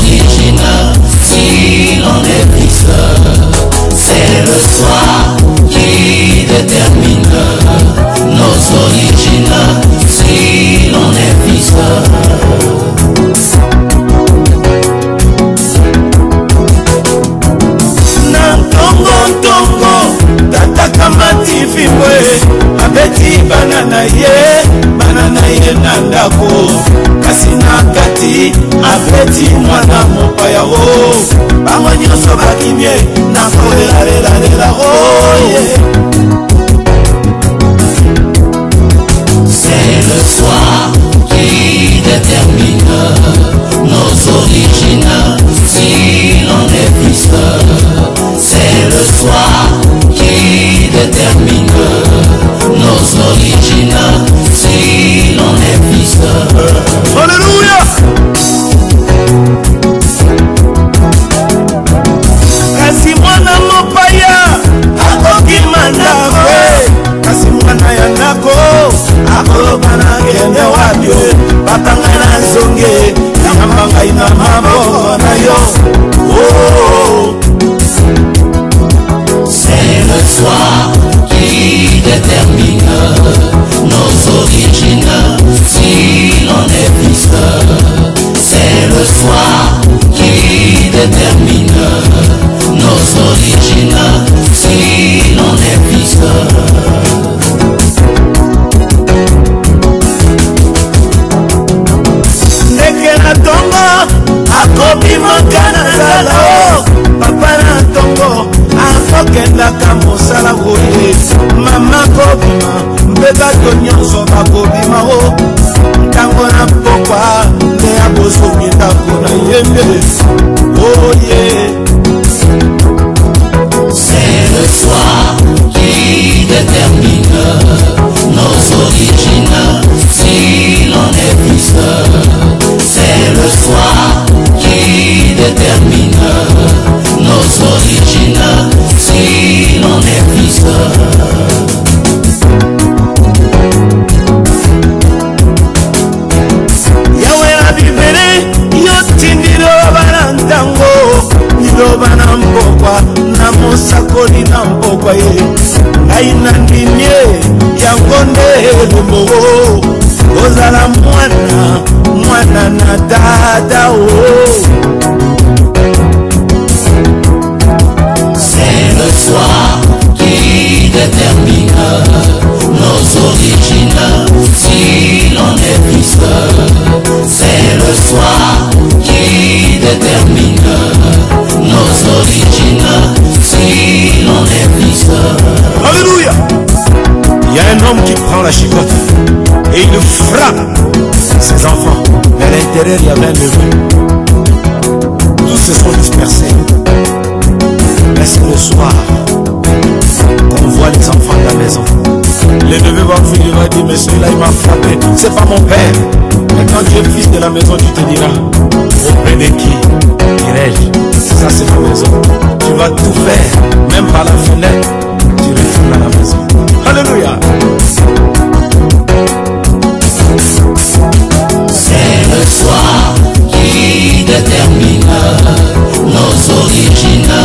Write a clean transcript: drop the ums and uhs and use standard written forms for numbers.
origines, si l'on est fils, c'est le soir qui détermine nos origines, si l'on est fils. Tata kamati fimwe abeti banana ye nandako kasi na kati abeti mwana mopaya o bango nyonso bakimye na kolela oye. C'est le soir qui détermine nos origines, si l'on est fils. C'est le soir qui détermine nos origines, si l'on est fils. Alléluia. Kasi mwana mopaya akokima ndako, kasi mwana ya ndako akokana kende wabyo batanga na zonge yambanga ina maboko na yo. Oh. C'est le soir qui détermine nos origines, si l'on est fils. C'est le soir qui détermine nos origines, si l'on est fils. Ndeke na tongo akobima kana zala papa na tongo akokendaka mosala boye mama kobima mpegato nyonso bakobima o ntango na pokwa nde ya bosomi ndako na yembe oye. C'est le soir qui détermine nos origines, si l'on est fils. C'est le soir qui détermine nos origines, si l'on est fils. Yawe na bibele yotindilo balantango niloba na mpokwa na mosakoli na mpokwa ye ngai na ndimie yango nde elombo ozala mwana na dada o. C'est le soir qui détermine nos origines, si l'on est fils. C'est le soir qui détermine nos origines, si l'on est fils. Alléluia. Il y a un homme qui prend la chicotte et il frappe ses enfants. Mais à l'intérieur, il y avait un neveu. Tous se sont dispersés. Mais c'est le soir qu'on voit les enfants de la maison. Le neveu va finir, il va dire, mais celui-là il m'a frappé, c'est pas mon père. Mais quand tu es fils de la maison, tu te diras, auprès de qui irai-je? Ça c'est la maison. Tu vas tout faire, même par la fenêtre, tu retournes à la maison. Alléluia. C'est le soir qui détermine nos origines,